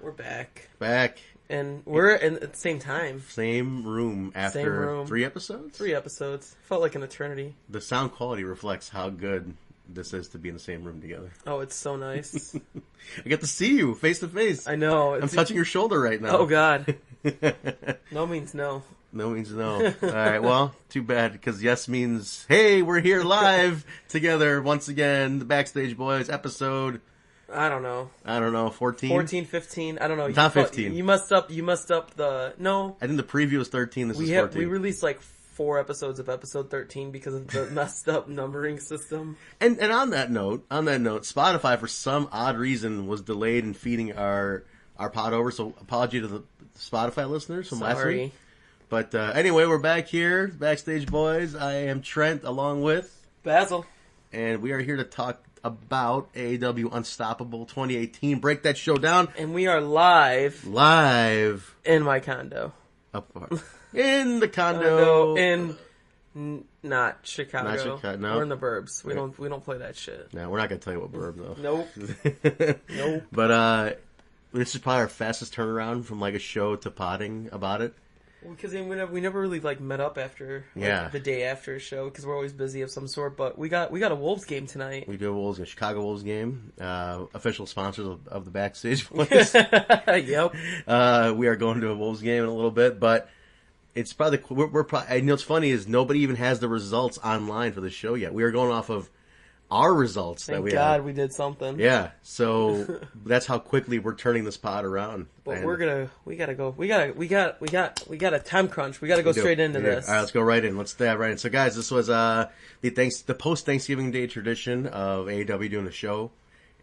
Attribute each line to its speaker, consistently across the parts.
Speaker 1: We're back.
Speaker 2: Back.
Speaker 1: And we're in at the same time.
Speaker 2: Same room after
Speaker 1: Same room.
Speaker 2: 3 episodes?
Speaker 1: 3 episodes. Felt like an eternity.
Speaker 2: The sound quality reflects how good this is to be in the same room together.
Speaker 1: Oh, it's so nice.
Speaker 2: I get to see you face to face.
Speaker 1: I know.
Speaker 2: I'm touching your shoulder right now.
Speaker 1: Oh, God. No means no.
Speaker 2: No means no. All right, well, too bad, because yes means, hey, we're here live together once again. The Backstage Boys episode.
Speaker 1: I don't know.
Speaker 2: 14?
Speaker 1: 14, 15. I don't know.
Speaker 2: It's not 15.
Speaker 1: You messed up the... No.
Speaker 2: I think the preview was 13. This is 14.
Speaker 1: We released like 4 episodes of episode 13 because of the messed up numbering system.
Speaker 2: And on that note, Spotify, for some odd reason, was delayed in feeding our pod over, so apology to the Spotify listeners from last week. But anyway, we're back here, Backstage Boys. I am Trent, along with...
Speaker 1: Basil.
Speaker 2: And we are here to talk about AAW Unstoppable 2018. Break that show down.
Speaker 1: And we are live.
Speaker 2: Live.
Speaker 1: In my condo.
Speaker 2: Up in the condo.
Speaker 1: Not Chicago.
Speaker 2: Not Chicago, no.
Speaker 1: We're in the burbs. We don't play that shit.
Speaker 2: No, we're not going to tell you what burb, though.
Speaker 1: Nope. Nope.
Speaker 2: But this is probably our fastest turnaround from like a show to potting about it.
Speaker 1: Because we never really like met up after the day after a show because we're always busy of some sort. But we got a Wolves game tonight.
Speaker 2: We do a Wolves game, Chicago Wolves game. Official sponsors of the Backstage Boys.
Speaker 1: Yep.
Speaker 2: We are going to a Wolves game in a little bit, but it's probably we're probably. And what's funny is nobody even has the results online for the show yet. We are going off of our results that we have.
Speaker 1: Thank God we did something.
Speaker 2: Yeah, so that's how quickly we're turning this pod around.
Speaker 1: But we gotta go. We got a time crunch. We gotta go straight into this.
Speaker 2: All right, let's go right in. Let's dive right in. So, guys, this was the post Thanksgiving Day tradition of AAW doing a show,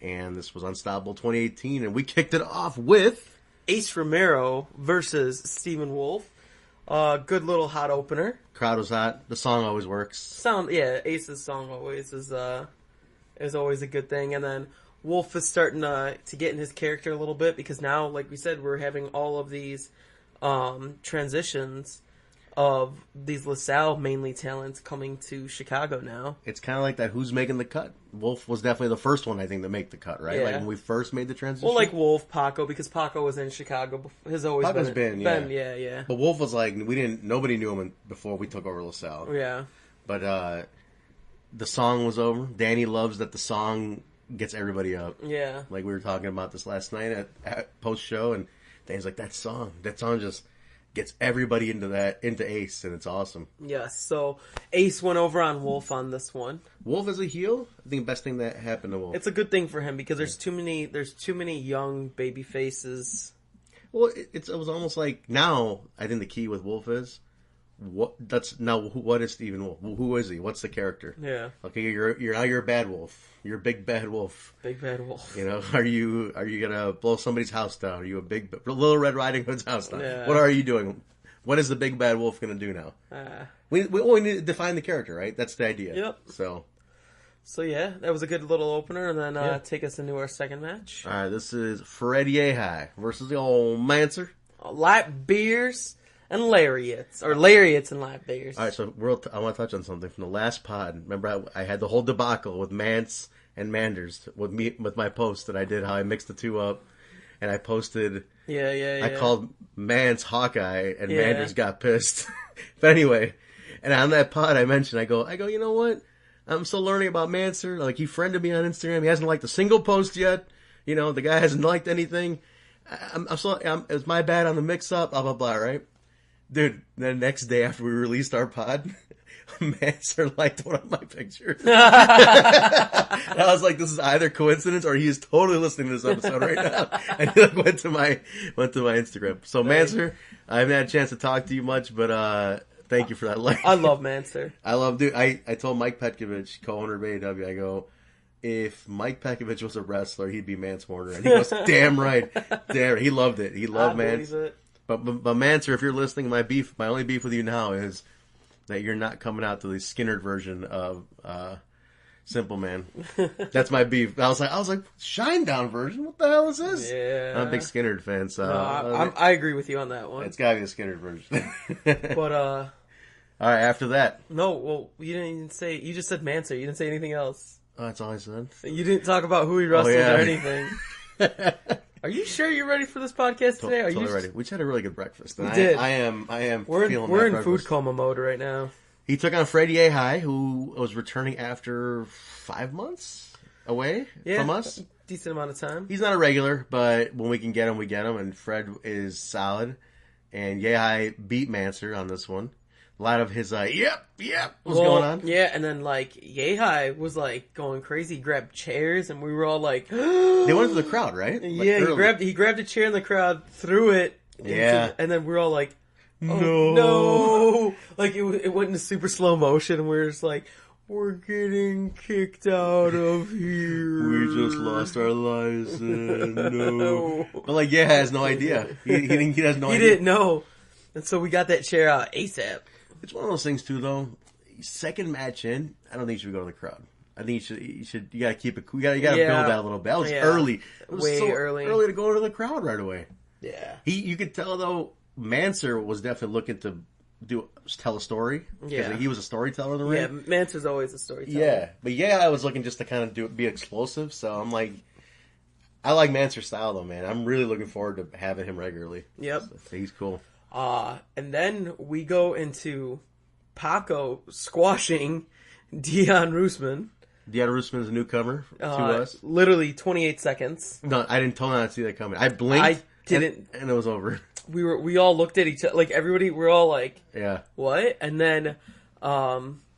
Speaker 2: and this was Unstoppable 2018, and we kicked it off with
Speaker 1: Ace Romero versus Stephen Wolf. Good little hot opener.
Speaker 2: Crowd was hot. The song always works.
Speaker 1: Ace's song always is always a good thing. And then Wolf is starting to get in his character a little bit because now, like we said, we're having all of these transitions of these LaSalle mainly talents coming to Chicago now.
Speaker 2: It's kind of like that Who's Making the Cut. Wolf was definitely the first one, I think, to make the cut, right?
Speaker 1: Yeah.
Speaker 2: Like when we first made the transition.
Speaker 1: Well, like Wolf, PACO, because PACO was in Chicago. Has always
Speaker 2: PACO's
Speaker 1: been, yeah.
Speaker 2: But Wolf was like, nobody knew him before we took over LaSalle.
Speaker 1: Yeah.
Speaker 2: But the song was over. Danny loves that the song gets everybody up.
Speaker 1: Yeah.
Speaker 2: Like we were talking about this last night at post show, and Danny's like, that song just gets everybody into Ace, and it's awesome.
Speaker 1: Yes, so Ace went over on Wolf on this one.
Speaker 2: Wolf as a heel, I think the best thing that happened to Wolf.
Speaker 1: It's a good thing for him because there's too many young baby faces.
Speaker 2: Well, it was almost like now I think the key with Wolf is what is Stephen Wolf? Who is he? What's the character?
Speaker 1: Yeah.
Speaker 2: Okay, you're a bad wolf. You're a big bad wolf.
Speaker 1: Big bad wolf.
Speaker 2: You know, are you gonna blow somebody's house down? Are you a big Little Red Riding Hood's house down?
Speaker 1: Yeah.
Speaker 2: What are you doing? What is the big bad wolf gonna do now? We only need to define the character, right? That's the idea.
Speaker 1: Yep. So yeah, that was a good little opener, and then take us into our second match.
Speaker 2: All right, this is Fred Yehi versus the old Mancer.
Speaker 1: Light beers and lariats, or lariats and light beers.
Speaker 2: All right, so I want to touch on something from the last pod. Remember, I had the whole debacle with Mance and Manders with my post that I did, how I mixed the two up, and I posted.
Speaker 1: Yeah.
Speaker 2: I called Mance Hawkeye, and Manders got pissed. But anyway, and on that pod, I mentioned, I go, you know what? I'm still learning about Mancer. Like, he friended me on Instagram. He hasn't liked a single post yet. You know, the guy hasn't liked anything. It's my bad on the mix-up. Blah blah blah. Right. Dude, the next day after we released our pod, Mancer liked one of my pictures. And I was like, this is either coincidence or he is totally listening to this episode right now. And he went to my Instagram. So Mancer, I haven't had a chance to talk to you much, but thank you for that like.
Speaker 1: I love Mancer.
Speaker 2: I told Mike Petkovich, co-owner of AAW, I go, if Mike Petkovich was a wrestler, he'd be Mance Warner. And he goes, damn right. Damn, he loved it. He loved Mance. But Mancer, if you're listening, my only beef with you now is that you're not coming out to the Skinner version of Simple Man. That's my beef. I was like, Shinedown version? What the hell is this?
Speaker 1: Yeah.
Speaker 2: I'm a big Skinner fan, so
Speaker 1: I agree with you on that one.
Speaker 2: It's gotta be a Skinner version.
Speaker 1: But
Speaker 2: all right, after that.
Speaker 1: No, well, you didn't even say. You just said Mancer. You didn't say anything else.
Speaker 2: Oh, that's all I said.
Speaker 1: You didn't talk about who he wrestled or anything. Are you sure you're ready for this podcast today? Are
Speaker 2: Totally
Speaker 1: you
Speaker 2: ready. We just had a really good breakfast. And
Speaker 1: we did.
Speaker 2: I am
Speaker 1: We're
Speaker 2: feeling
Speaker 1: in food coma mode right now.
Speaker 2: He took on Fred Yehi, who was returning after 5 months away from us.
Speaker 1: Decent amount of time.
Speaker 2: He's not a regular, but when we can get him, we get him. And Fred is solid. And Yehi beat Mancer on this one. A lot of his, yep, was going on.
Speaker 1: Yeah, and then, like, Yehi was, like, going crazy. He grabbed chairs, and we were all like...
Speaker 2: They went to the crowd, right? Like,
Speaker 1: yeah, he grabbed a chair in the crowd, threw it. And then we were all like, oh, no. Like, it went into super slow motion, and we were just like, we're getting kicked out of here.
Speaker 2: We just lost our license. No. But, like, Yehi has no idea. He has no idea.
Speaker 1: He didn't know. And so we got that chair out ASAP.
Speaker 2: It's one of those things too, though. Second match in, I don't think you should go to the crowd. I think you gotta keep it cool. You gotta build that a little bit. That was early. It was
Speaker 1: way early.
Speaker 2: Early to go to the crowd right away.
Speaker 1: Yeah.
Speaker 2: You could tell though, Mancer was definitely looking to tell a story.
Speaker 1: Yeah.
Speaker 2: He was a storyteller in the ring.
Speaker 1: Yeah, Mancer's always a storyteller.
Speaker 2: Yeah. But I was looking just to kind of be explosive, so I'm like, I like Mancer's style though, man. I'm really looking forward to having him regularly.
Speaker 1: Yep.
Speaker 2: So he's cool.
Speaker 1: And then we go into PACO squashing Deonn Rusman.
Speaker 2: Deonn Rusman is a newcomer to us.
Speaker 1: Literally 28 seconds.
Speaker 2: No, I didn't tell him to see that coming. I blinked.
Speaker 1: I didn't.
Speaker 2: And it was over.
Speaker 1: We all looked at each other, like everybody, we're all like,
Speaker 2: yeah,
Speaker 1: what? And then,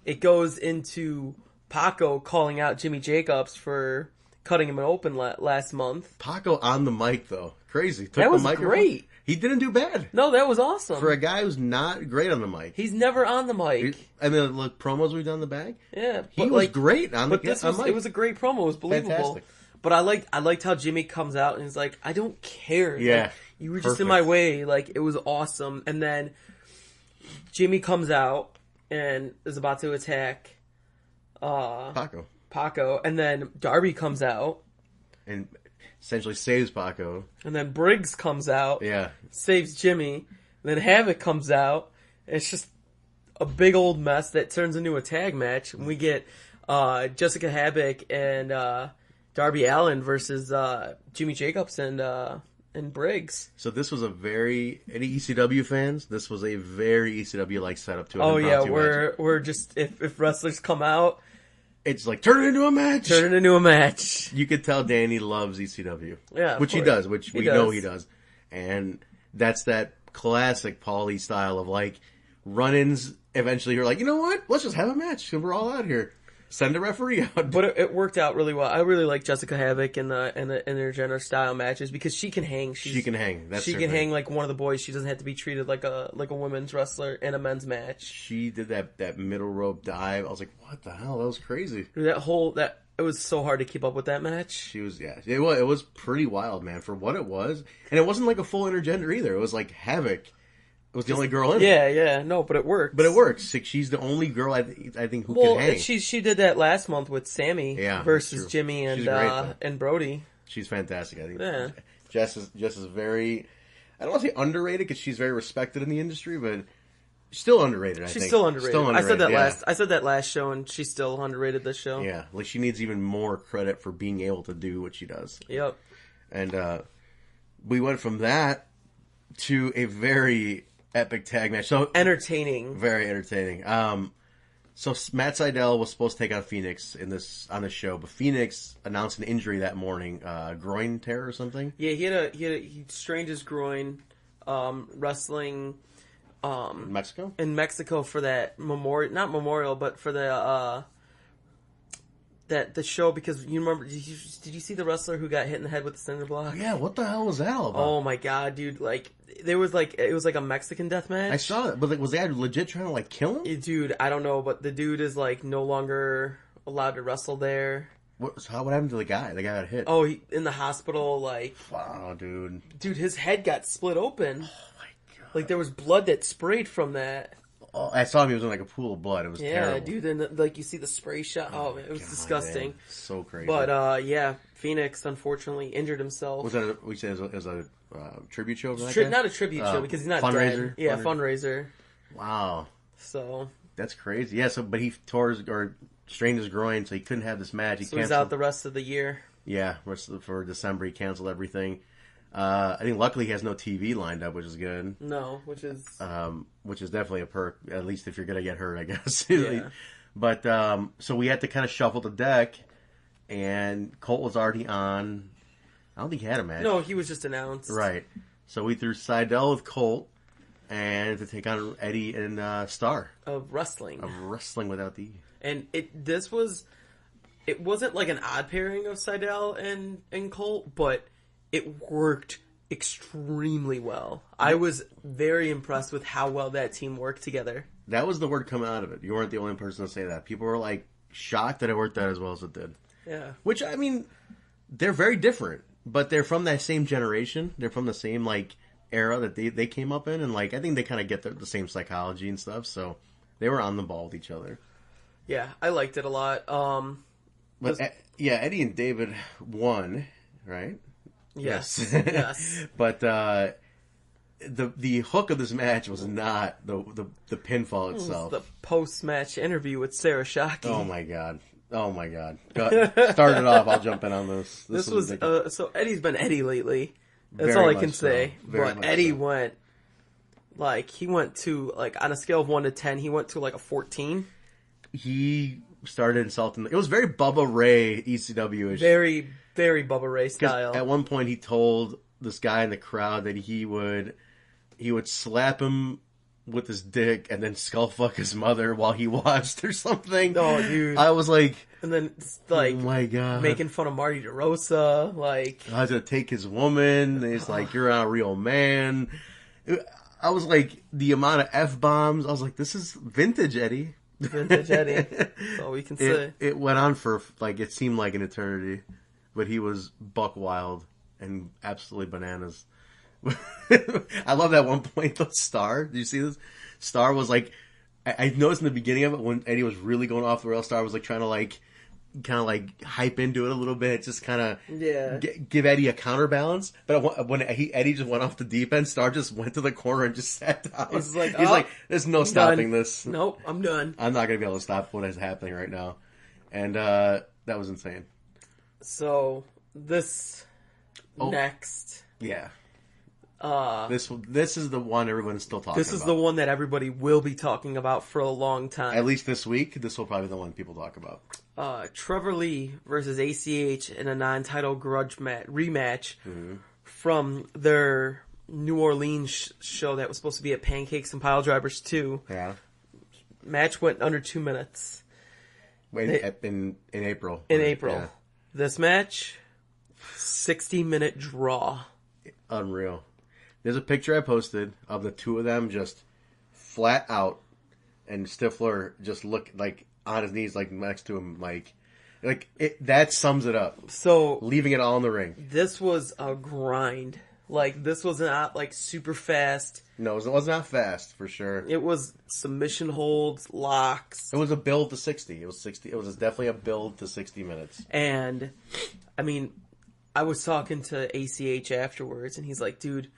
Speaker 1: it goes into PACO calling out Jimmy Jacobs for cutting him open last month.
Speaker 2: PACO on the mic though. Crazy.
Speaker 1: That was great.
Speaker 2: He didn't do bad.
Speaker 1: No, that was awesome.
Speaker 2: For a guy who's not great on the mic.
Speaker 1: He's never on the mic.
Speaker 2: I mean, look, promos we've done in the bag.
Speaker 1: Yeah.
Speaker 2: He was great on the mic.
Speaker 1: It was a great promo. It was believable.
Speaker 2: Fantastic.
Speaker 1: But I liked how Jimmy comes out and he's like, I don't care.
Speaker 2: Yeah.
Speaker 1: Like, you were just in my way. Like, it was awesome. And then Jimmy comes out and is about to attack PACO. And then Darby comes out.
Speaker 2: And essentially saves PACO.
Speaker 1: And then Briggs comes out.
Speaker 2: Yeah.
Speaker 1: Saves Jimmy. And then Havok comes out. It's just a big old mess that turns into a tag match. And we get Jessicka, Havok, and Darby Allin versus Jimmy Jacobs and Briggs.
Speaker 2: So this was any ECW fans, this was a very ECW-like setup to it.
Speaker 1: Oh yeah, we're just, if wrestlers come out,
Speaker 2: it's like, turn it into a match!
Speaker 1: Turn it into a match.
Speaker 2: You could tell Danny loves ECW.
Speaker 1: Yeah,
Speaker 2: which he does, which we know he does. And that's that classic Paulie style of like, run-ins, eventually you're like, you know what? Let's just have a match, because we're all out here. Send a referee out.
Speaker 1: But it worked out really well. I really like Jessicka Havok in the intergender style matches because she can hang. She can hang. She can hang like one of the boys. She doesn't have to be treated like a women's wrestler in a men's match.
Speaker 2: She did that middle rope dive. I was like, what the hell? That was crazy.
Speaker 1: It was so hard to keep up with that match.
Speaker 2: She was it was pretty wild, man, for what it was. And it wasn't like a full intergender either. It was like Havok. It was the only girl in it.
Speaker 1: Yeah, no, but it works.
Speaker 2: But it works. Like, she's the only girl I think who can hang.
Speaker 1: She did that last month with Sammy versus Jimmy and Brody.
Speaker 2: She's fantastic. I think.
Speaker 1: Yeah.
Speaker 2: Jess is very. I don't want to say underrated because she's very respected in the industry, but still underrated.
Speaker 1: She's still underrated. I said that last show, and she's still underrated this show.
Speaker 2: Yeah, like she needs even more credit for being able to do what she does.
Speaker 1: Yep.
Speaker 2: And we went from that to a very epic tag match. So
Speaker 1: entertaining.
Speaker 2: Very entertaining. So Matt Sydal was supposed to take on Phoenix on this show, but Phoenix announced an injury that morning, groin tear or something.
Speaker 1: Yeah, he strained his groin wrestling
Speaker 2: Mexico?
Speaker 1: In Mexico for that not memorial, but for the the show, because you remember, did you see the wrestler who got hit in the head with the cinder block?
Speaker 2: Yeah, what the hell was that all about?
Speaker 1: Oh my god, dude! Like it was like a Mexican death match.
Speaker 2: I saw it, but like, was they legit trying to like kill him?
Speaker 1: Dude, I don't know, but the dude is like no longer allowed to wrestle there.
Speaker 2: What happened to the guy? The guy got hit.
Speaker 1: Oh, in the hospital, like.
Speaker 2: Wow, dude.
Speaker 1: Dude, his head got split open.
Speaker 2: Oh my god!
Speaker 1: Like there was blood that sprayed from that.
Speaker 2: Oh, I saw him. He was in like a pool of blood. It was terrible.
Speaker 1: Yeah, dude. And like you see the spray shot. Oh, man, it was disgusting.
Speaker 2: Man. So crazy.
Speaker 1: But yeah, Phoenix unfortunately injured himself.
Speaker 2: Was that we said it was a tribute show?
Speaker 1: Not a tribute show because he's not
Speaker 2: fundraiser.
Speaker 1: Dead. Yeah, fundraiser.
Speaker 2: Wow.
Speaker 1: So
Speaker 2: that's crazy. Yeah. So, but he strained his groin, so he couldn't have this match.
Speaker 1: He's out the rest of the year.
Speaker 2: Yeah, for December he canceled everything. I think luckily he has no TV lined up, which is good.
Speaker 1: No, which is
Speaker 2: definitely a perk, at least if you're going to get hurt, I guess.
Speaker 1: Yeah.
Speaker 2: But, so we had to kind of shuffle the deck, and Colt was already on. I don't think he had a match.
Speaker 1: No, he was just announced.
Speaker 2: Right. So we threw Sydal with Colt, and to take on Eddie and Starr.
Speaker 1: Of wrestling.
Speaker 2: Of wrestling without the E.
Speaker 1: And it wasn't like an odd pairing of Sydal and Colt, but it worked extremely well. I was very impressed with how well that team worked together.
Speaker 2: That was the word coming out of it. You weren't the only person to say that. People were like shocked that it worked out as well as it did.
Speaker 1: Yeah.
Speaker 2: Which, I mean, they're very different, but they're from that same generation. They're from the same like era that they came up in, and like I think they kind of get the same psychology and stuff. So they were on the ball with each other.
Speaker 1: Yeah, I liked it a lot.
Speaker 2: But yeah, Eddie and David won, right?
Speaker 1: Yes. Yes.
Speaker 2: But the hook of this match was not the pinfall itself.
Speaker 1: The post-match interview with Sarah Shockey.
Speaker 2: Oh my god. Start it off. I'll jump in on this.
Speaker 1: This was so Eddie's been Eddie lately. That's
Speaker 2: Very
Speaker 1: all I can
Speaker 2: much so.
Speaker 1: say.
Speaker 2: Very
Speaker 1: But
Speaker 2: much
Speaker 1: Eddie
Speaker 2: so.
Speaker 1: went to on a scale of 1 to 10, he went to like a 14.
Speaker 2: He started insulting. It was very Bubba Ray ECW-ish.
Speaker 1: Very, very Bubba Ray style.
Speaker 2: At one point, he told this guy in the crowd that he would slap him with his dick and then skull fuck his mother while he watched or something.
Speaker 1: Oh, dude!
Speaker 2: I was like,
Speaker 1: and then it's like,
Speaker 2: oh my god,
Speaker 1: making fun of Marty DeRosa. Like,
Speaker 2: I was gonna take his woman. And he's like, you're not a real man. I was like, the amount of F-bombs. I was like, this is vintage Eddie.
Speaker 1: Vintage Eddie. That's all we can say.
Speaker 2: It went on for like it seemed like an eternity, but he was buck wild and absolutely bananas. I love that one point though. Starr, did you see this? Starr was like, I noticed in the beginning of it when Eddie was really going off the rails. Starr was like trying to kind of hype into it a little bit, just kind of give Eddie a counterbalance. But when Eddie just went off the deep end, Starr just went to the corner and just sat down.
Speaker 1: He's like,
Speaker 2: there's no stopping this.
Speaker 1: Nope, I'm done.
Speaker 2: I'm not gonna be able to stop what is happening right now, and that was insane.
Speaker 1: So this next,
Speaker 2: yeah. This is the one everyone's still talking about.
Speaker 1: This is the one that everybody will be talking about for a long time.
Speaker 2: At least this week, this will probably be the one people talk about.
Speaker 1: Trevor Lee versus ACH in a non-title grudge rematch from their New Orleans show that was supposed to be at Pancakes and Pile Drivers 2.
Speaker 2: Yeah.
Speaker 1: Match went under 2 minutes.
Speaker 2: In April.
Speaker 1: In April.
Speaker 2: Yeah.
Speaker 1: This match, 60-minute draw.
Speaker 2: Unreal. There's a picture I posted of the two of them just flat out, and Stifler just look like on his knees, like next to him, that sums it up.
Speaker 1: So
Speaker 2: leaving it all in the ring.
Speaker 1: This was a grind. This was not super fast.
Speaker 2: No, it was not fast for sure.
Speaker 1: It was submission holds, locks.
Speaker 2: It was a build to 60. It was 60. It was definitely a build to 60 minutes.
Speaker 1: And I mean, I was talking to ACH afterwards, and he's like, dude,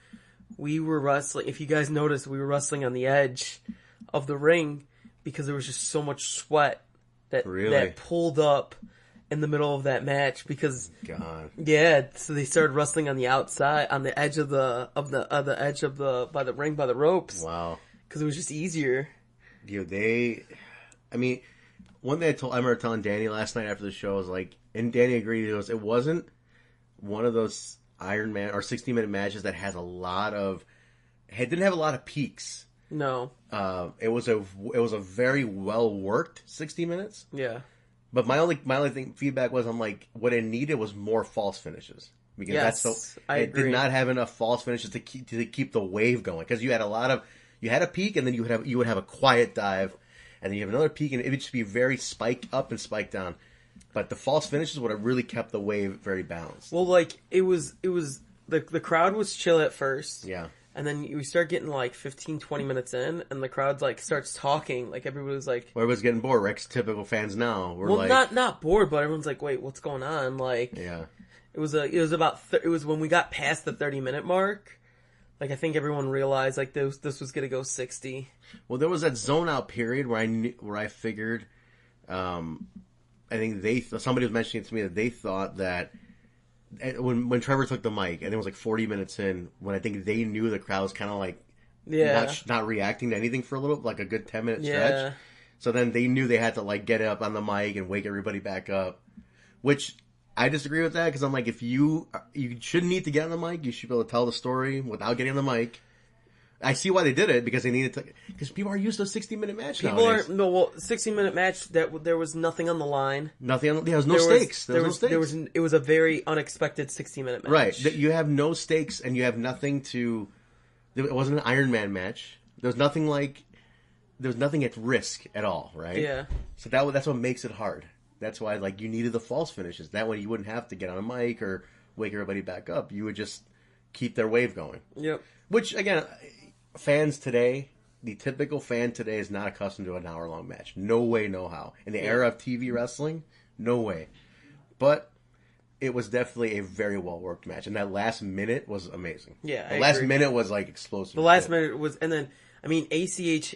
Speaker 1: we were wrestling. If you guys noticed, we were wrestling on the edge of the ring because there was just so much sweat that pulled up in the middle of that match. Because so they started wrestling on the outside, on the edge of the edge of the by the ring by the ropes.
Speaker 2: Wow,
Speaker 1: because it was just easier.
Speaker 2: One thing I remember telling Danny last night after the show was like, and Danny agreed. It wasn't one of those Iron Man or 60-minute matches that has didn't have a lot of peaks.
Speaker 1: No.
Speaker 2: It was a very well worked 60 minutes.
Speaker 1: Yeah.
Speaker 2: But my only feedback was, I'm like, what it needed was more false finishes, because
Speaker 1: I agree.
Speaker 2: did not have enough false finishes to keep the wave going, because you had a peak, and then you would have a quiet dive, and then you have another peak, and it would just be very spike up and spike down. But the false finishes would have really kept the wave very balanced.
Speaker 1: Well, it was the crowd was chill at first.
Speaker 2: Yeah.
Speaker 1: And then we start getting 15, 20 minutes in, and the crowd starts talking. Everybody was like,
Speaker 2: everybody's getting bored. Rex typical fans now. We're
Speaker 1: not bored, but everyone's like, wait, what's going on?
Speaker 2: Yeah.
Speaker 1: It was when we got past the 30-minute mark. I think everyone realized this was gonna go 60.
Speaker 2: Well, there was that zone out period where I figured, I think somebody was mentioning it to me that they thought that when Trevor took the mic, and it was like 40 minutes in, when I think they knew the crowd was kind of like not reacting to anything for a little, like a good 10-minute stretch. So then they knew they had to like get up on the mic and wake everybody back up, which I disagree with that, because I'm like, if you shouldn't need to get on the mic, you should be able to tell the story without getting on the mic. I see why they did it, because they needed to, because people are used to a 60-minute match.
Speaker 1: People nowadays. 60-minute match that there was nothing on the line.
Speaker 2: Nothing. There was no stakes. There was no stakes.
Speaker 1: It was a very unexpected 60-minute match.
Speaker 2: Right. You have no stakes, and you have nothing to. It wasn't an Iron Man match. There was nothing at risk at all. Right.
Speaker 1: Yeah.
Speaker 2: So that's what makes it hard. That's why like you needed the false finishes. That way you wouldn't have to get on a mic or wake everybody back up. You would just keep their wave going.
Speaker 1: Yep.
Speaker 2: Which again. Fans today, the typical fan today is not accustomed to an hour-long match. No way, no how. In the era of TV wrestling, no way. But it was definitely a very well-worked match. And that last minute was amazing.
Speaker 1: Yeah,
Speaker 2: the last minute was like explosive.
Speaker 1: The last minute was, and then, I mean, ACH...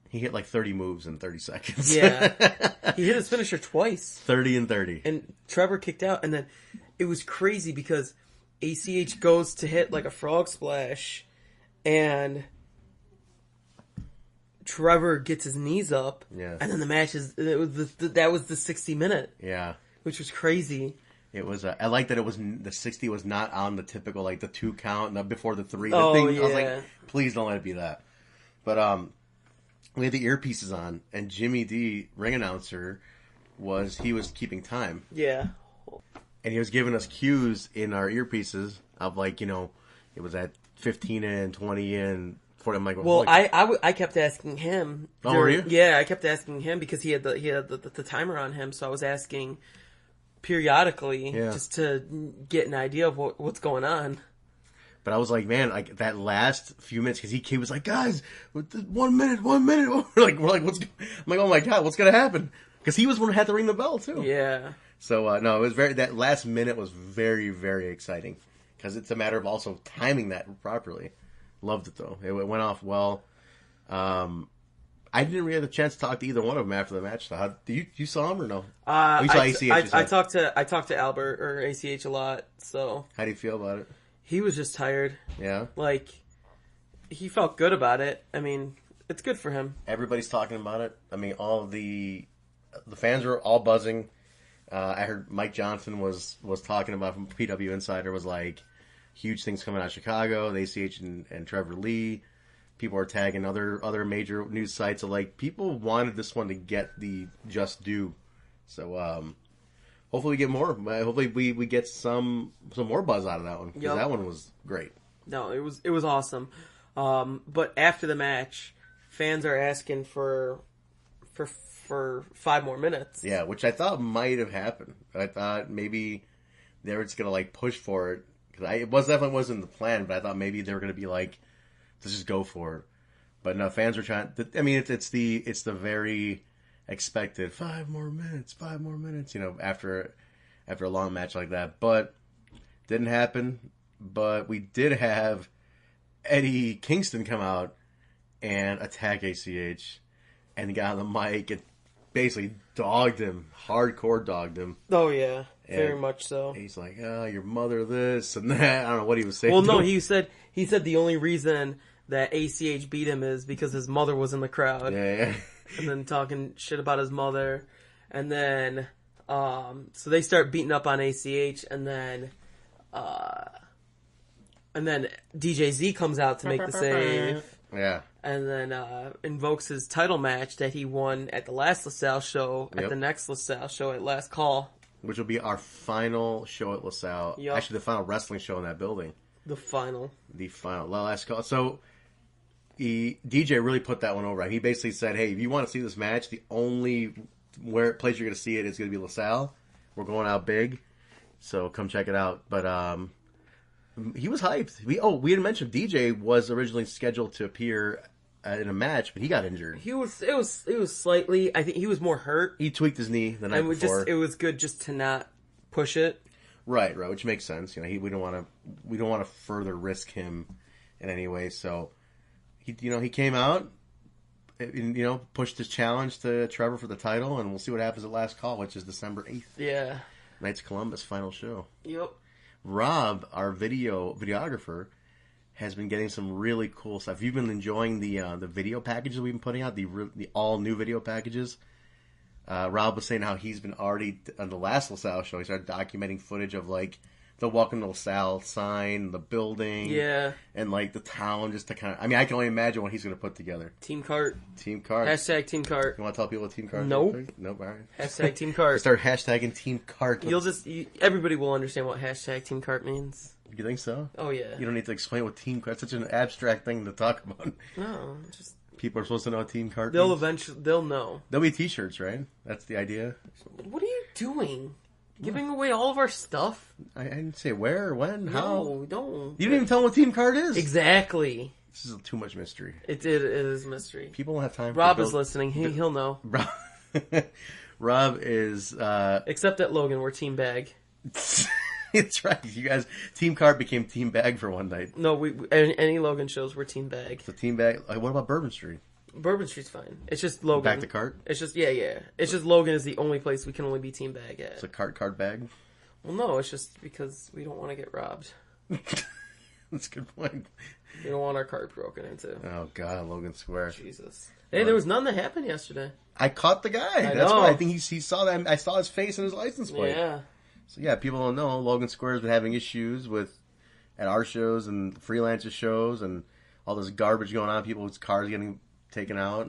Speaker 2: He hit like 30 moves in 30 seconds.
Speaker 1: Yeah. He hit his finisher twice.
Speaker 2: 30 and 30.
Speaker 1: And Trevor kicked out, and then it was crazy because ACH goes to hit like a frog splash... And Trevor gets his knees up, and then the match that was the 60-minute, which was crazy.
Speaker 2: It was. I like that it was the 60 was not on the typical like the 2 count before the 3.
Speaker 1: Oh,
Speaker 2: I was like, please don't let it be that. But we had the earpieces on, and Jimmy D, ring announcer, was keeping time.
Speaker 1: Yeah,
Speaker 2: and he was giving us cues in our earpieces of like it was at 15 in, 20 in, 40. I'm like,
Speaker 1: well, I kept asking him.
Speaker 2: Oh, were you?
Speaker 1: Yeah, I kept asking him because he had the timer on him, so I was asking periodically just to get an idea of what's going on.
Speaker 2: But I was like, man, like that last few minutes, because he was like, guys, 1 minute. We're like, what's? I'm like, oh my god, what's gonna happen? Because he was the one who had to ring the bell too.
Speaker 1: Yeah.
Speaker 2: So no, it was that last minute was very, very exciting. Because it's a matter of also timing that properly. Loved it, though. It went off well. I didn't really have a chance to talk to either one of them after the match. So you saw him or no?
Speaker 1: You saw ACH. I talked to Albert or ACH a lot. So
Speaker 2: how do you feel about it?
Speaker 1: He was just tired.
Speaker 2: Yeah.
Speaker 1: Like, he felt good about it. I mean, it's good for him.
Speaker 2: Everybody's talking about it. I mean, all of the fans were all buzzing. I heard Mike Johnson was talking about from PW Insider was like, huge things coming out of Chicago, the ACH and Trevor Lee. People are tagging other major news sites. So like people wanted this one to get the just due. So hopefully we get more. Hopefully we get some more buzz out of that one, because that one was great.
Speaker 1: No, it was awesome. But after the match, fans are asking for 5 more minutes.
Speaker 2: Yeah, which I thought might have happened. I thought maybe they were just gonna like push for it. It definitely wasn't the plan, but I thought maybe they were going to be like, let's just go for it. But no, fans were trying. I mean, it's the very expected 5 more minutes, after a long match like that. But didn't happen. But we did have Eddie Kingston come out and attack ACH, and he got on the mic and basically dogged him, hardcore dogged him.
Speaker 1: Oh yeah. Very much so.
Speaker 2: He's like, oh, your mother this and that. I don't know what he was saying.
Speaker 1: Well, no, he said the only reason that ACH beat him is because his mother was in the crowd.
Speaker 2: Yeah.
Speaker 1: And then talking shit about his mother. And then, so they start beating up on ACH, and then DJ Z comes out to make the save.
Speaker 2: Yeah.
Speaker 1: And then invokes his title match that he won at the last LaSalle show, at the next LaSalle show at Last Call.
Speaker 2: Which will be our final show at LaSalle.
Speaker 1: Yep.
Speaker 2: Actually, the final wrestling show in that building.
Speaker 1: The final.
Speaker 2: Last call. So, DJ really put that one over. He basically said, hey, if you want to see this match, the only place you're going to see it is going to be LaSalle. We're going out big. So, come check it out. But, he was hyped. We had mentioned DJ was originally scheduled to appear in a match, but he got injured.
Speaker 1: It was slightly. I think he was more hurt.
Speaker 2: He tweaked his knee the night before.
Speaker 1: It was good just to not push it.
Speaker 2: Right, which makes sense. We don't want to further risk him in any way. So he came out, pushed his challenge to Trevor for the title, and we'll see what happens at Last Call, which is December 8th.
Speaker 1: Yeah.
Speaker 2: Knights of Columbus final show.
Speaker 1: Yep.
Speaker 2: Rob, our videographer, has been getting some really cool stuff. You've been enjoying the video packages we've been putting out, the all new video packages. Rob was saying how he's been already on the last LaSalle show. He started documenting footage of like the Welcome to LaSalle sign, the building, and like the town, just to kind of. I mean, I can only imagine what he's going to put together.
Speaker 1: Team Cart.
Speaker 2: Team Cart.
Speaker 1: Hashtag Team Cart.
Speaker 2: You want to tell people what Team Cart?
Speaker 1: Nope.
Speaker 2: Nope. All right.
Speaker 1: Hashtag Team Cart.
Speaker 2: Start hashtagging Team Cart.
Speaker 1: Everybody will understand what hashtag Team Cart means.
Speaker 2: You think so?
Speaker 1: Oh yeah.
Speaker 2: You don't need to explain what Team Cart. It's such an abstract thing to talk about.
Speaker 1: No, just.
Speaker 2: People are supposed to know what Team Cart
Speaker 1: They'll
Speaker 2: means.
Speaker 1: eventually. They'll know.
Speaker 2: There'll be T-shirts, right? That's the idea.
Speaker 1: What are you doing? Giving away all of our stuff?
Speaker 2: I didn't say where, when, how.
Speaker 1: No, don't.
Speaker 2: You didn't even tell them what Team Cart is.
Speaker 1: Exactly.
Speaker 2: This is too much mystery.
Speaker 1: It is mystery.
Speaker 2: People don't have time.
Speaker 1: Rob is listening. He'll know.
Speaker 2: Rob is.
Speaker 1: Except at Logan, we're Team Bag.
Speaker 2: It's right. You guys, Team Cart became Team Bag for one night.
Speaker 1: No, any Logan shows, we're Team Bag.
Speaker 2: So Team Bag. What about Bourbon Street?
Speaker 1: Bourbon Street's fine. It's just Logan.
Speaker 2: Back to Cart?
Speaker 1: It's just, yeah. It's just Logan is the only place we can only be Team Bag at.
Speaker 2: It's a cart bag?
Speaker 1: Well, no, it's just because we don't want to get robbed.
Speaker 2: That's a good point.
Speaker 1: We don't want our cart broken into.
Speaker 2: Oh, God, Logan Square.
Speaker 1: Jesus. Hey, there was none that happened yesterday.
Speaker 2: I caught the guy. That's why I think he saw that. I saw his face and his license plate.
Speaker 1: Yeah.
Speaker 2: So, yeah, people don't know. Logan Square has been having issues at our shows and freelancer shows and all this garbage going on. People's cars getting taken out.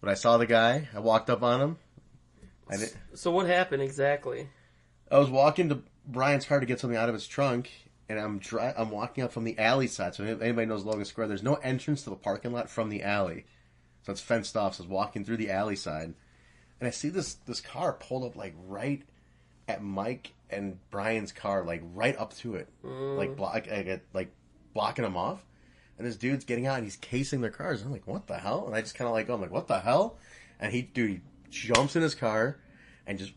Speaker 2: But I saw the guy. I walked up on him.
Speaker 1: So what happened exactly?
Speaker 2: I was walking to Brian's car to get something out of his trunk, and I'm walking up from the alley side. So if anybody knows Logan Square, there's no entrance to the parking lot from the alley. So it's fenced off. So I was walking through the alley side, and I see this car pulled up like right at Mike and Brian's car, like right up to it, like blocking them off. And this dude's getting out and he's casing their cars. I'm like, what the hell? And I just kind of I'm like, what the hell? And he jumps in his car and just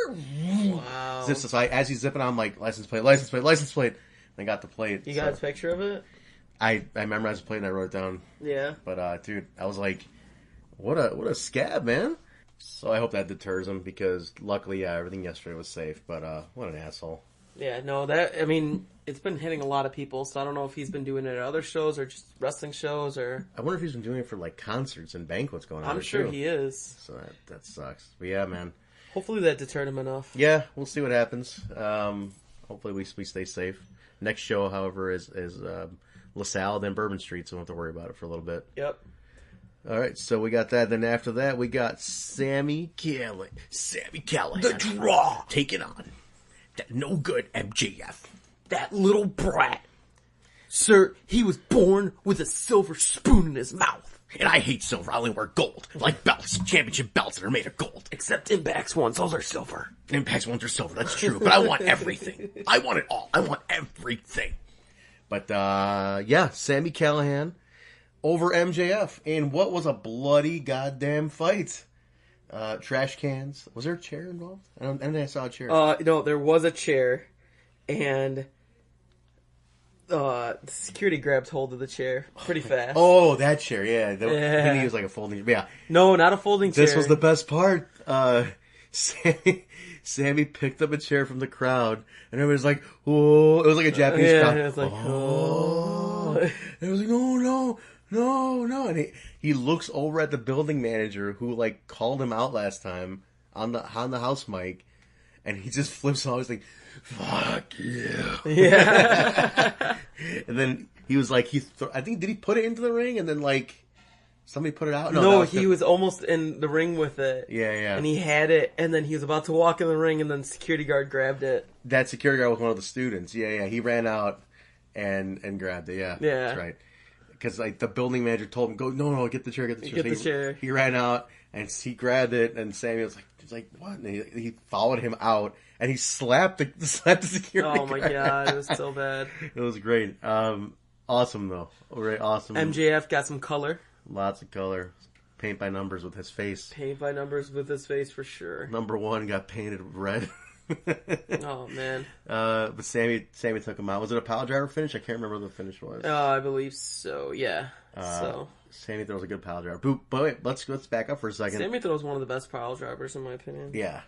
Speaker 1: wow.
Speaker 2: zips. So as he's zipping, I'm like, license plate. And I got the plate.
Speaker 1: You got a picture of it?
Speaker 2: I memorized the plate and I wrote it down.
Speaker 1: Yeah.
Speaker 2: But dude, I was like, what a scab, man. So I hope that deters him because luckily, everything yesterday was safe. But what an asshole.
Speaker 1: Yeah, no, it's been hitting a lot of people, so I don't know if he's been doing it at other shows or just wrestling shows or...
Speaker 2: I wonder if he's been doing it for like concerts and banquets going on.
Speaker 1: I'm sure he is.
Speaker 2: So that sucks. But yeah, man.
Speaker 1: Hopefully that deterred him enough.
Speaker 2: Yeah, we'll see what happens. Hopefully we stay safe. Next show, however, is LaSalle, then Bourbon Street, so we don't have to worry about it for a little bit.
Speaker 1: Yep.
Speaker 2: All right, so we got that. Then after that, we got Sami Callihan.
Speaker 1: The Draw.
Speaker 2: Taking on that no good MJF.
Speaker 1: That little brat. Sir, he was born with a silver spoon in his mouth.
Speaker 2: And I hate silver. I only wear gold. Like belts. Championship belts that are made of gold.
Speaker 1: Except Impact's ones. Those are silver.
Speaker 2: Impact's ones are silver. That's true. But I want everything. I want it all. I want everything. But, yeah, Sami Callihan over MJF in what was a bloody goddamn fight. Trash cans. Was there a chair involved? I don't think I saw a chair.
Speaker 1: No, there was a chair, and the security grabbed hold of the chair pretty fast.
Speaker 2: Oh, that chair, yeah. I think he was like a folding. Yeah.
Speaker 1: No, not a folding chair.
Speaker 2: This was the best part. Sammy picked up a chair from the crowd, and everybody's like, "Oh!" It was like a Japanese crowd.
Speaker 1: It was like, "Oh!"
Speaker 2: And it was like, "No!" And he looks over at the building manager who like called him out last time on the house mic, and he just flips off. He's like, "Fuck you!"
Speaker 1: Yeah.
Speaker 2: And then he was like, I think did he put it into the ring, and then like. Somebody put it out?
Speaker 1: No, he was almost in the ring with it.
Speaker 2: Yeah.
Speaker 1: And he had it, and then he was about to walk in the ring, and then the security guard grabbed it.
Speaker 2: That security guard was one of the students. Yeah. He ran out and grabbed it. Yeah. That's right. Because like the building manager told him, "Go, no, get the chair, get the chair." He ran out and he grabbed it, and Sammy was like, "What?" And he followed him out, and he slapped the security guard.
Speaker 1: Oh my god, it was so bad.
Speaker 2: It was great. Awesome though, right? Awesome.
Speaker 1: MJF got some color.
Speaker 2: Lots of color. Paint by numbers with his face.
Speaker 1: Paint by numbers with his face for sure.
Speaker 2: Number 1 got painted red.
Speaker 1: Oh man.
Speaker 2: But Sammy took him out. Was it a pile driver finish? I can't remember what the finish was.
Speaker 1: I believe so. Yeah.
Speaker 2: Sammy throws a good pile driver. But wait, let's back up for a second.
Speaker 1: Sammy throws one of the best pile drivers in my opinion.
Speaker 2: Yeah.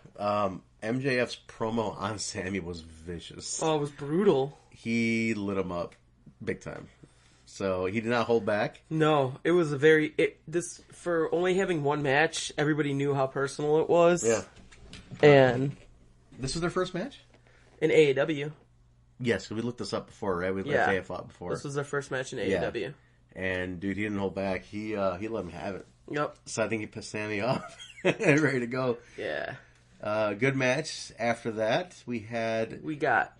Speaker 2: MJF's promo on Sammy was vicious.
Speaker 1: Oh, it was brutal.
Speaker 2: He lit him up big time. So he did not hold back.
Speaker 1: No, it was for only having one match, everybody knew how personal it was.
Speaker 2: Yeah.
Speaker 1: And
Speaker 2: this was their first match?
Speaker 1: In AAW.
Speaker 2: Yes, we looked this up before, right? They had fought before.
Speaker 1: This was their first match in AAW.
Speaker 2: Yeah. And dude, he didn't hold back. He let him have it.
Speaker 1: Yep.
Speaker 2: So I think he pissed Sammy off. Ready to go.
Speaker 1: Yeah.
Speaker 2: Good match. After that, we got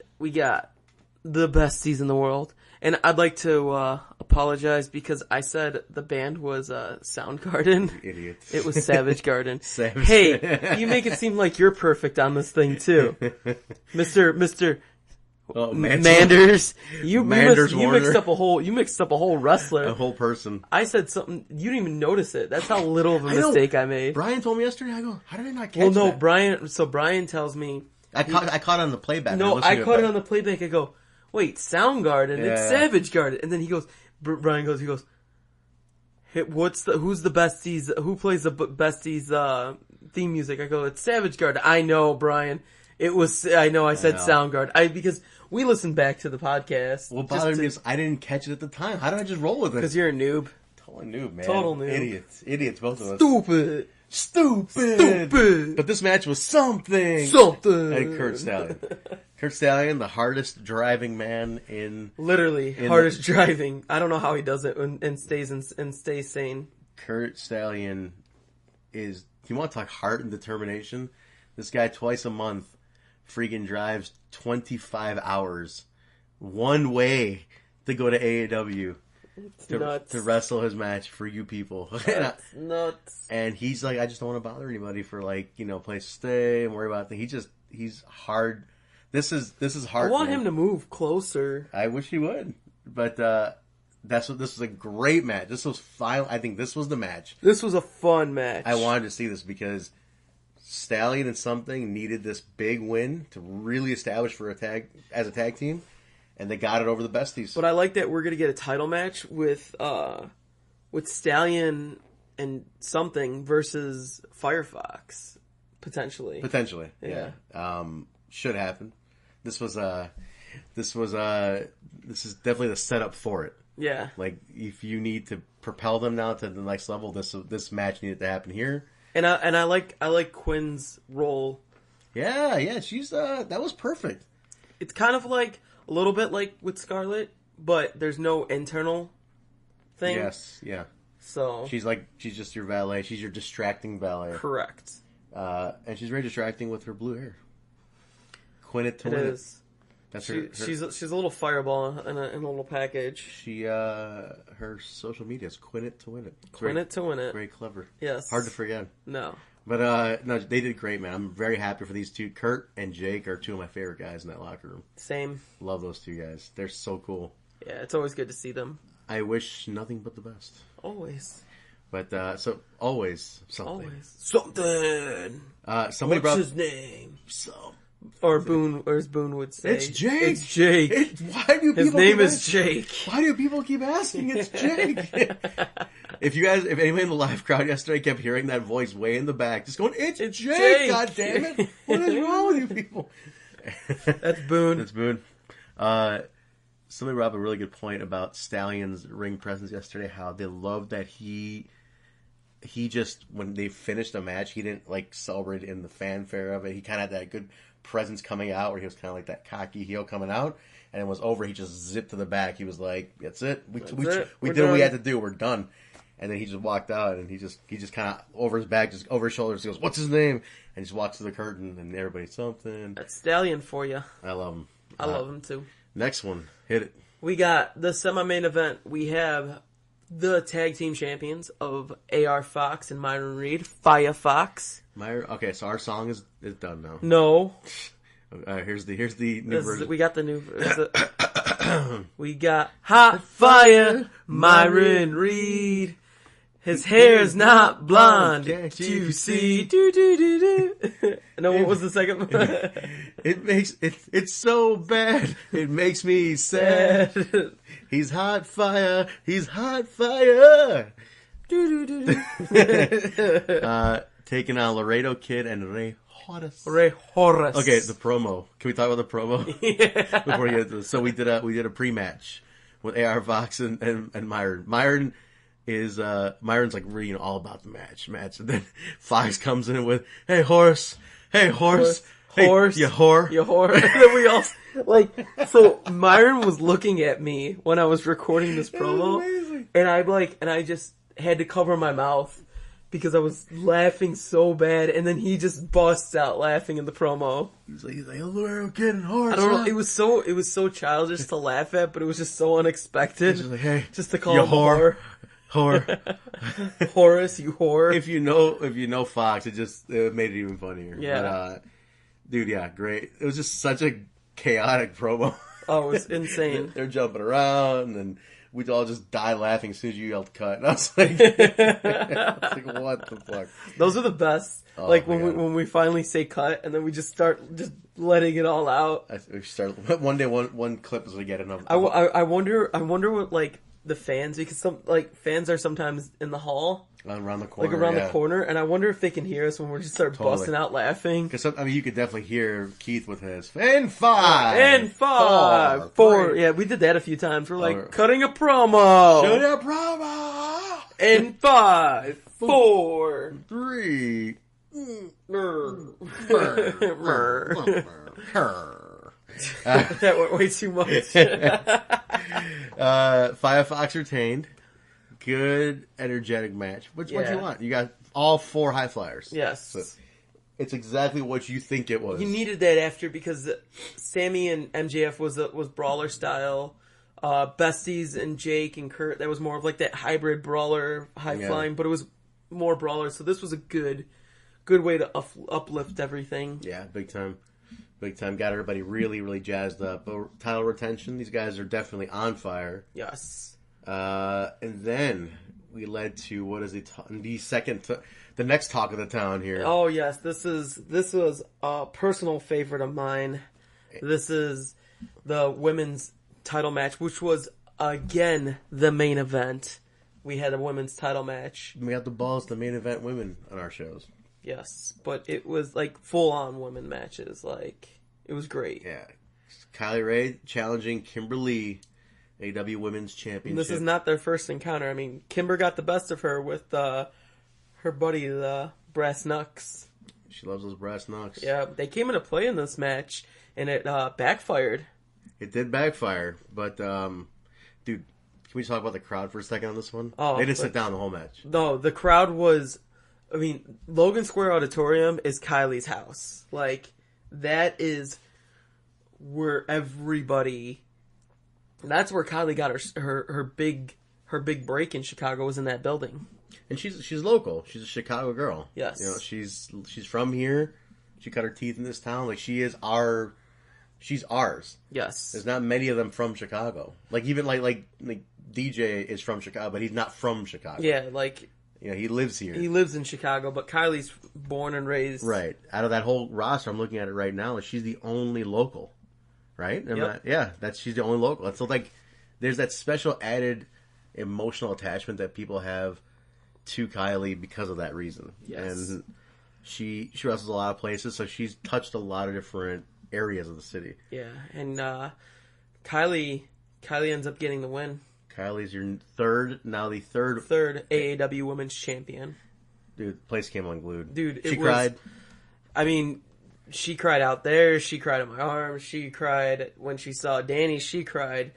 Speaker 1: the best season in the world. And I'd like to apologize because I said the band was Soundgarden.
Speaker 2: Idiot.
Speaker 1: It was Savage Garden.
Speaker 2: Savage.
Speaker 1: Hey, you make it seem like you're perfect on this thing too, Mr. Manders. You mixed up a whole wrestler,
Speaker 2: a whole person.
Speaker 1: I said something you didn't even notice it. That's how little of a mistake I made.
Speaker 2: Bryan told me yesterday. I go, how did I not catch that?
Speaker 1: Well, no, Brian tells me.
Speaker 2: I caught it on the playback.
Speaker 1: No, I caught it on the playback. I go, wait, Soundgarden, it's Savage Garden. And then he goes, Brian goes, hey, who's the besties, who plays the besties theme music? I go, it's Savage Garden. I know, Brian. I said Soundgarden. Because we listened back to the podcast.
Speaker 2: What bothered me is I didn't catch it at the time. How did I just roll with it?
Speaker 1: Because you're a noob.
Speaker 2: Total noob, man.
Speaker 1: Total noob.
Speaker 2: Idiots, both of us.
Speaker 1: Stupid.
Speaker 2: But this match was something. And Kurt Stallion. Kurt Stallion, the hardest driving man in...
Speaker 1: Literally, hardest driving. I don't know how he does it and stays sane.
Speaker 2: Kurt Stallion is... You want to talk heart and determination? This guy twice a month freaking drives 25 hours one way to go to AAW. To wrestle his match for you people.
Speaker 1: That's nuts.
Speaker 2: And he's like, I just don't want to bother anybody for place to stay and worry about things. He's hard. This is hard.
Speaker 1: I want him to move closer.
Speaker 2: I wish he would. But this was a great match. This was final. I think this was the match.
Speaker 1: This was a fun match.
Speaker 2: I wanted to see this because Stallion and something needed this big win to really establish as a tag team. And they got it over the besties.
Speaker 1: But I like that we're going to get a title match with Stallion and something versus Firefox, potentially.
Speaker 2: Potentially, yeah. Should happen. This is definitely the setup for it.
Speaker 1: Yeah.
Speaker 2: Like if you need to propel them now to the next level, this match needed to happen here.
Speaker 1: And I like Quinn's role.
Speaker 2: Yeah. She's that was perfect.
Speaker 1: It's kind of like. A little bit like with Scarlett, but there's no internal thing.
Speaker 2: Yes, yeah.
Speaker 1: So
Speaker 2: she's just your valet. She's your distracting valet.
Speaker 1: Correct.
Speaker 2: And she's very distracting with her blue hair. Quinn it to win it. That's her.
Speaker 1: She's a little fireball in a little package.
Speaker 2: She her social media is Quinn it to win it.
Speaker 1: Quinn it to win it.
Speaker 2: Very clever.
Speaker 1: Yes.
Speaker 2: Hard to forget.
Speaker 1: No.
Speaker 2: But no, they did great, man. I'm very happy for these two. Kurt and Jake are two of my favorite guys in that locker room.
Speaker 1: Same.
Speaker 2: Love those two guys. They're so cool.
Speaker 1: Yeah, it's always good to see them.
Speaker 2: I wish nothing but the best.
Speaker 1: Always.
Speaker 2: But so always something.
Speaker 1: Always something.
Speaker 2: Somebody
Speaker 1: What's his name?
Speaker 2: So.
Speaker 1: Or Boone, or as Boone would say,
Speaker 2: it's Jake.
Speaker 1: It's Jake.
Speaker 2: Why do people?
Speaker 1: His name is Jake.
Speaker 2: Why do people keep asking? It's Jake. If anybody in the live crowd yesterday kept hearing that voice way in the back, just going, "It's Jake! God damn it! What is wrong with you people?"
Speaker 1: That's Boone.
Speaker 2: That's Boone. Somebody brought up a really good point about Stallion's ring presence yesterday. How they loved that he just when they finished a match, he didn't celebrate in the fanfare of it. He kind of had that good presence coming out where he was kind of like that cocky heel coming out, and it was over. He just zipped to the back. He was like, "That's it. We did what we had to do. We're done." And then he just walked out, and he just kind of over his back, just over his shoulders, he goes, "What's his name?" And just walks to the curtain, and everybody's something.
Speaker 1: That's Stallion for you.
Speaker 2: I love him.
Speaker 1: I love him too.
Speaker 2: Next one, hit it.
Speaker 1: We got the semi-main event. We have the tag team champions of AR Fox and Myron Reed, Firefox.
Speaker 2: Okay, so our song is done now.
Speaker 1: No.
Speaker 2: Here's the new version.
Speaker 1: We got the new. We got Hot Fire, Myron Reed. His hair's not blonde.
Speaker 2: Can't
Speaker 1: you see? Do do do do. And then what was the second one?
Speaker 2: It's so bad. It makes me sad. He's hot fire. He's hot fire.
Speaker 1: Do do do.
Speaker 2: Taking on Laredo Kid and Rey Horace.
Speaker 1: Rey Horace.
Speaker 2: Okay, the promo. Can we talk about the promo?
Speaker 1: Yeah.
Speaker 2: Before you get to this. So we did a pre-match with AR Vox and Myron. Myron's like really all about the match. And then Fox comes in with, "Hey Horace, hey Horace, hey,
Speaker 1: Horse,
Speaker 2: you whore,
Speaker 1: you whore." And then we all so Myron was looking at me when I was recording this promo, and I just had to cover my mouth because I was laughing so bad, and then he just busts out laughing in the promo.
Speaker 2: He's like, "We're getting Horace."
Speaker 1: I don't know. It was so childish to laugh at, but it was just so unexpected.
Speaker 2: He's like, "Hey,
Speaker 1: just to call
Speaker 2: you
Speaker 1: him
Speaker 2: whore."
Speaker 1: Horace, you whore.
Speaker 2: If you know Fox, it made it even funnier.
Speaker 1: Yeah.
Speaker 2: But, dude, yeah, great. It was just such a chaotic promo.
Speaker 1: Oh, it was insane.
Speaker 2: They're jumping around, and we all just die laughing as soon as you yelled cut. And I was like, what the fuck?
Speaker 1: Those are the best.
Speaker 2: Oh,
Speaker 1: when we finally say cut, and then we just start just letting it all out.
Speaker 2: One day, one clip is going to get enough.
Speaker 1: I wonder what the fans, because some fans are sometimes in the hall.
Speaker 2: Around the corner.
Speaker 1: The corner, and I wonder if they can hear us when we're just busting out laughing.
Speaker 2: Because you could definitely hear Keith with his "and five,
Speaker 1: four." Yeah, we did that a few times. We're cutting a promo.
Speaker 2: Shoot a promo.
Speaker 1: And 5, 4,
Speaker 2: 3.
Speaker 1: That went way too much.
Speaker 2: Firefox retained. Good, energetic match. What you want? You got all 4 high flyers.
Speaker 1: Yes.
Speaker 2: So it's exactly what you think it was.
Speaker 1: You needed that after because Sammy and MJF was brawler style. Besties and Jake and Kurt, that was more of that hybrid brawler, high flying, but it was more brawler. So this was a good way to uplift everything.
Speaker 2: Yeah, big time. Big time. Got everybody really, really jazzed up. But title retention, these guys are definitely on fire.
Speaker 1: Yes.
Speaker 2: And then we led to, what is it? The next talk of the town here.
Speaker 1: Oh yes, this was a personal favorite of mine. This is the women's title match, which was again the main event. We had a women's title match.
Speaker 2: We got the balls to main event women on our shows.
Speaker 1: Yes, but it was full on women matches. It was great.
Speaker 2: Yeah, Kylie Rae challenging Kimberly. AAW Women's Championship.
Speaker 1: And this is not their first encounter. I mean, Kimber got the best of her with her buddy, the Brass Knucks.
Speaker 2: She loves those Brass Knucks.
Speaker 1: Yeah, they came into play in this match, and it backfired.
Speaker 2: It did backfire, but, dude, can we talk about the crowd for a second on this one?
Speaker 1: Oh,
Speaker 2: they didn't sit down the whole match.
Speaker 1: No, the crowd was... I mean, Logan Square Auditorium is Kylie's house. That is where everybody... That's where Kylie got her big break in Chicago, was in that building.
Speaker 2: And she's local. She's a Chicago girl.
Speaker 1: Yes.
Speaker 2: You know, she's from here. She cut her teeth in this town. She's ours.
Speaker 1: Yes.
Speaker 2: There's not many of them from Chicago. Even DJ is from Chicago, but he's not from Chicago.
Speaker 1: Yeah,
Speaker 2: he lives here.
Speaker 1: He lives in Chicago, but Kylie's born and raised.
Speaker 2: Right. Out of that whole roster, I'm looking at it right now, she's the only local. Right? She's the only local. It's there's that special added emotional attachment that people have to Kylie because of that reason.
Speaker 1: Yes.
Speaker 2: And she wrestles a lot of places, so she's touched a lot of different areas of the city.
Speaker 1: Yeah, and Kylie ends up getting the win.
Speaker 2: Kylie's your third
Speaker 1: AAW Women's Champion.
Speaker 2: Dude, the place came unglued.
Speaker 1: Dude,
Speaker 2: she cried.
Speaker 1: I mean, she cried out there. She cried in my arms. She cried when she saw Danny. She cried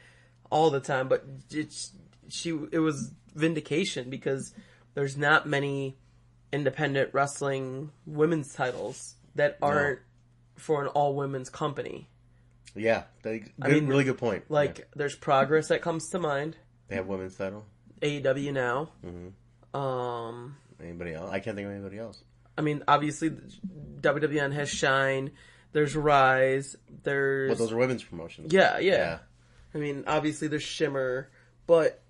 Speaker 1: all the time. But it was vindication because there's not many independent wrestling women's titles that aren't for an all-women's company.
Speaker 2: Yeah, really good point.
Speaker 1: There's Progress that comes to mind.
Speaker 2: They have women's title.
Speaker 1: AEW now.
Speaker 2: Mm-hmm. Anybody else? I can't think of anybody else.
Speaker 1: I mean, obviously, WWN has Shine. There's Rise. There's...
Speaker 2: those are women's promotions.
Speaker 1: Yeah. I mean, obviously, there's Shimmer. But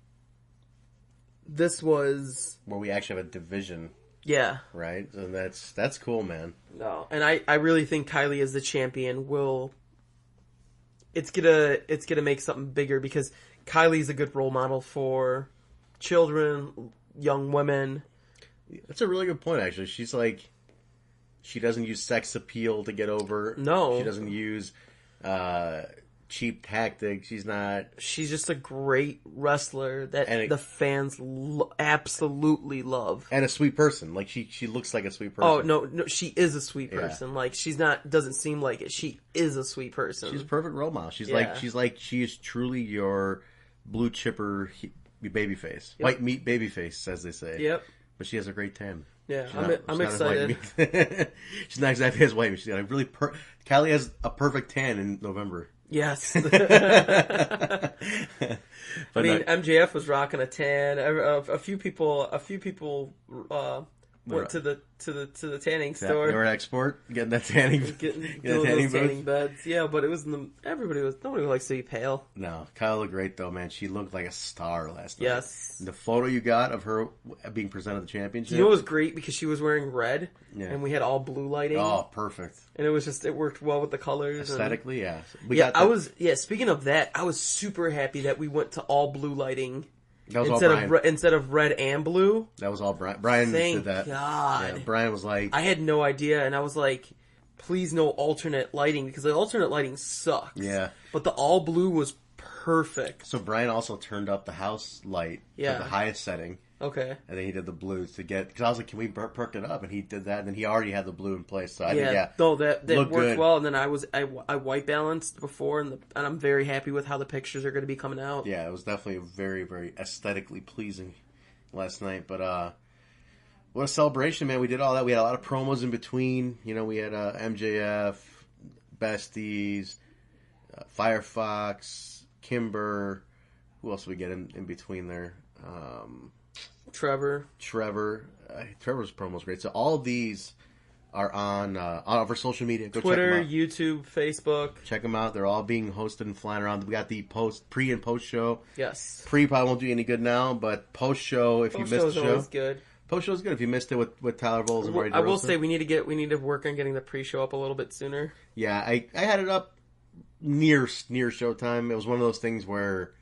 Speaker 1: this was
Speaker 2: where we actually have a division.
Speaker 1: Yeah.
Speaker 2: Right? And that's cool, man.
Speaker 1: No. And I really think Kylie as the champion will... It's gonna make something bigger because Kylie's a good role model for children, young women.
Speaker 2: That's a really good point, actually. She's like... She doesn't use sex appeal to get over.
Speaker 1: No.
Speaker 2: She doesn't use cheap tactics. She's not...
Speaker 1: She's just a great wrestler that the fans absolutely love.
Speaker 2: And a sweet person. Like, she looks like a sweet person.
Speaker 1: Oh, no, she is a sweet person. Like, she's not... Doesn't seem like it. She is a sweet person.
Speaker 2: She's a perfect role model. She is truly your blue chipper baby face. Yep. White meat baby face, as they say.
Speaker 1: Yep.
Speaker 2: But she has a great tan.
Speaker 1: Yeah, I'm excited.
Speaker 2: She's not exactly as white. She's got a really Kylie has a perfect tan in November.
Speaker 1: Yes. But I mean, MJF was rocking a tan. A few people went to the tanning store.
Speaker 2: They were at Export getting that tanning,
Speaker 1: getting those tanning beds. Yeah, but it was nobody likes to be pale.
Speaker 2: No, Kyle looked great though, man. She looked like a star last night.
Speaker 1: Yes.
Speaker 2: The photo you got of her being presented the championship.
Speaker 1: You know, it was great because she was wearing red, and we had all blue lighting.
Speaker 2: Oh, perfect.
Speaker 1: And it worked well with the colors.
Speaker 2: Aesthetically, yeah.
Speaker 1: Speaking of that, I was super happy that we went to all blue lighting.
Speaker 2: That was all Brian.
Speaker 1: Instead of red and blue.
Speaker 2: That was all Brian. Brian
Speaker 1: Thank
Speaker 2: did that.
Speaker 1: God.
Speaker 2: Yeah, Brian was like...
Speaker 1: I had no idea, and I was like, please no alternate lighting, because the alternate lighting sucks.
Speaker 2: Yeah.
Speaker 1: But the all blue was perfect.
Speaker 2: So Brian also turned up the house light to the highest setting.
Speaker 1: Okay.
Speaker 2: And then he did the blues to get... Because I was like, can we perk it up? And he did that, and then he already had the blue in place. So I think,
Speaker 1: No, that worked
Speaker 2: good.
Speaker 1: well, and then I white balanced before, and I'm very happy with how the pictures are going to be coming out.
Speaker 2: Yeah, it was definitely very, very aesthetically pleasing last night. But what a celebration, man. We did all that. We had a lot of promos in between. You know, we had MJF, Besties, Firefox, Kimber. Who else did we get in between there?
Speaker 1: Trevor.
Speaker 2: Trevor's promo was great. So all of these are on our social media. Go
Speaker 1: Twitter,
Speaker 2: check them out.
Speaker 1: YouTube, Facebook.
Speaker 2: Check them out. They're all being hosted and flying around. We got the pre and post show.
Speaker 1: Yes.
Speaker 2: Pre probably won't do you any good now, but post show if you missed the show.
Speaker 1: Always good.
Speaker 2: Post show is good if you missed it with Tyler Bowles and Marty DeRosa.
Speaker 1: I will say we need to work on getting the pre-show up a little bit sooner.
Speaker 2: Yeah, I had it up near showtime. It was one of those things where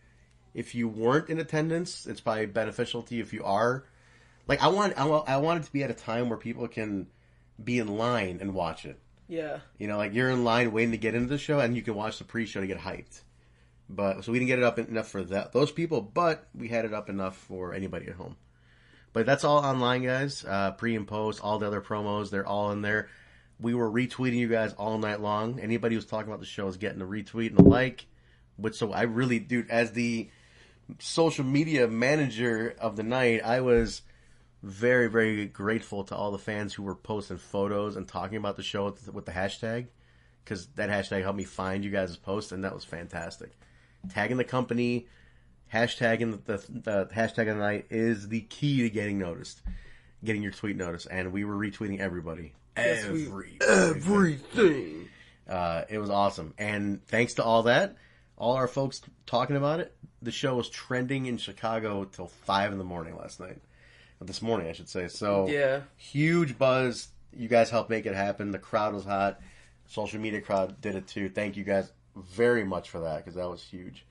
Speaker 2: if you weren't in attendance, it's probably beneficial to you if you are. Like, I want it to be at a time where people can be in line and watch it.
Speaker 1: Yeah.
Speaker 2: You know, like, you're in line waiting to get into the show, and you can watch the pre-show to get hyped. So we didn't get it up enough for those people, but we had it up enough for anybody at home. But that's all online, guys. Pre and post, all the other promos, they're all in there. We were retweeting you guys all night long. Anybody who's talking about the show is getting a retweet and a like. But so I really, dude, as the social media manager of the night, I was very, very grateful to all the fans who were posting photos and talking about the show with the hashtag, because that hashtag helped me find you guys' posts, and that was fantastic. Tagging the company, hashtagging the hashtag of the night is the key to getting noticed, getting your tweet noticed, and we were retweeting everybody. Everything. It was awesome, and thanks to all that, all our folks talking about it, the show was trending in Chicago till 5 in the morning last night. This morning, I should say. So, huge buzz. You guys helped make it happen. The crowd was hot. Social media crowd did it too. Thank you guys very much for that, because that was huge.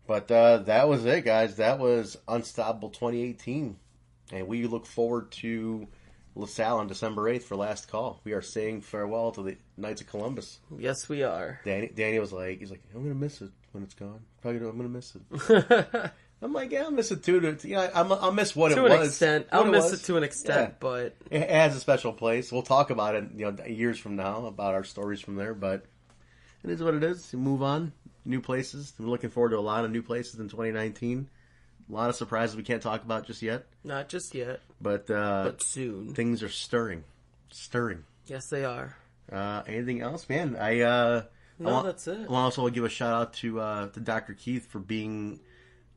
Speaker 2: But that was it, guys. That was Unstoppable 2018. And we look forward to LaSalle on December 8th for Last Call. We are saying farewell to the Knights of Columbus.
Speaker 1: Yes, we are.
Speaker 2: Danny was like, I'm going to miss it when it's gone. I'm going to miss it. I'm like, yeah, I'll miss it too. I'll miss what it was.
Speaker 1: To an extent. I'll miss it to an extent, but...
Speaker 2: It has a special place. We'll talk about it, years from now, about our stories from there, but it is what it is. We move on. New places. I'm looking forward to a lot of new places in 2019. A lot of surprises we can't talk about just yet.
Speaker 1: Not just yet.
Speaker 2: But
Speaker 1: soon.
Speaker 2: Things are stirring.
Speaker 1: Yes, they are.
Speaker 2: Anything else, man?
Speaker 1: That's it.
Speaker 2: I also want to give a shout out to Dr. Keith for being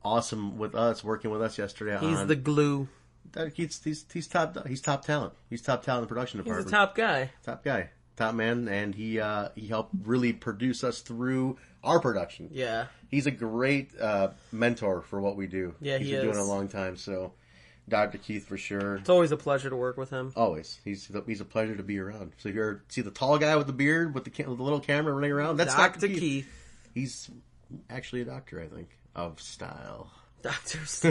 Speaker 2: awesome with us, working with us yesterday.
Speaker 1: He's the glue.
Speaker 2: Dr. Keith, he's top talent. He's top talent in the production department.
Speaker 1: He's a top guy.
Speaker 2: Top man, and he helped really produce us through our production.
Speaker 1: Yeah.
Speaker 2: He's a great mentor for what we do.
Speaker 1: Yeah,
Speaker 2: he's been doing it a long time. So, Dr. Keith for sure.
Speaker 1: It's always a pleasure to work with him.
Speaker 2: Always, he's a pleasure to be around. So if you see the tall guy with the beard with the little camera running around, that's Dr. Keith. He's actually a doctor, I think, of style.
Speaker 1: Doctors.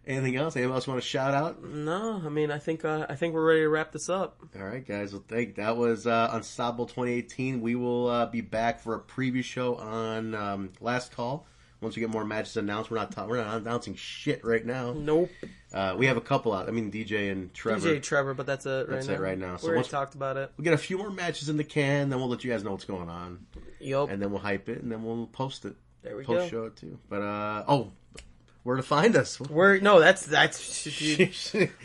Speaker 2: Anything else? Anyone else want to shout out?
Speaker 1: No, I mean I think we're ready to wrap this up.
Speaker 2: All right, guys. Well, that was Unstoppable 2018. We will be back for a preview show on Last Call. Once we get more matches announced, we're not announcing shit right now.
Speaker 1: Nope.
Speaker 2: We have a couple out. I mean, DJ and Trevor.
Speaker 1: But that's it.
Speaker 2: That's it right now.
Speaker 1: So we already talked about it.
Speaker 2: We'll get a few more matches in the can, then we'll let you guys know what's going on.
Speaker 1: Yup.
Speaker 2: And then we'll hype it, and then we'll post it.
Speaker 1: There we go.
Speaker 2: Post show it too. But where to find us?
Speaker 1: That's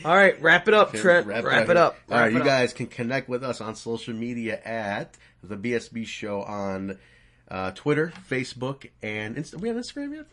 Speaker 1: all right. Wrap it up, Trent. Wrap it up.
Speaker 2: All right, you guys can connect with us on social media at the BSB Show on Twitter, Facebook, and Instagram. We on Instagram yet?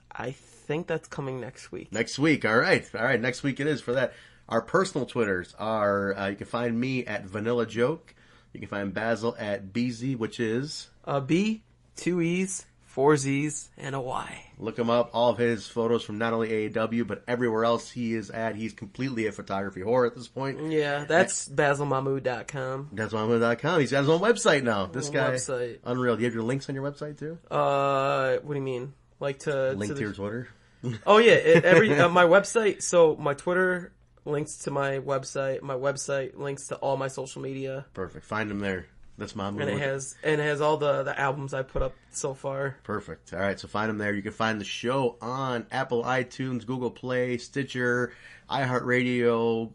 Speaker 1: I think that's coming next week.
Speaker 2: Next week. All right. Next week it is for that. Our personal Twitters are you can find me at Vanilla Joke. You can find Basil at BZ, which is
Speaker 1: B, 2 E's, 4 Z's, and a Y.
Speaker 2: Look him up. All of his photos from not only AAW, but everywhere else he is at. He's completely a photography whore at this point.
Speaker 1: Yeah, that's BasilMahmood.com.
Speaker 2: That's BasilMahmood.com. He's got his own website now. This guy,
Speaker 1: website.
Speaker 2: Unreal. Do you have your links on your website too?
Speaker 1: What do you mean? Like to
Speaker 2: your Twitter?
Speaker 1: Oh yeah, my website. So my Twitter links to my website. My website links to all my social media.
Speaker 2: Perfect. Find him there. That's Mahmood.
Speaker 1: And it has all the albums I put up so far.
Speaker 2: Perfect. All right, so find them there. You can find the show on Apple iTunes, Google Play, Stitcher, iHeartRadio,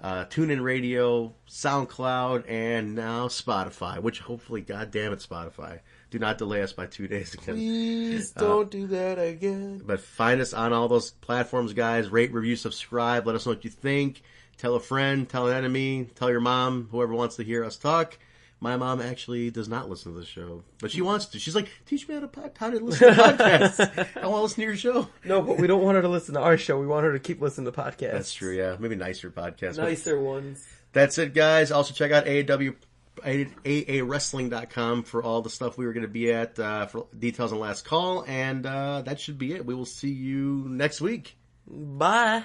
Speaker 2: TuneIn Radio, SoundCloud, and now Spotify. Which hopefully, goddamn it, Spotify, do not delay us by 2 days again.
Speaker 1: Please don't do that again.
Speaker 2: But find us on all those platforms, guys. Rate, review, subscribe. Let us know what you think. Tell a friend, tell an enemy, tell your mom, whoever wants to hear us talk. My mom actually does not listen to the show, but she wants to. She's like, teach me how to listen to podcasts. I want to listen to your show.
Speaker 1: No, but we don't want her to listen to our show. We want her to keep listening to podcasts.
Speaker 2: That's true, yeah. Maybe nicer podcasts.
Speaker 1: Nicer ones.
Speaker 2: That's it, guys. Also check out AAWRSTLING.com for all the stuff we were going to be at, for details on Last Call. And that should be it. We will see you next week.
Speaker 1: Bye.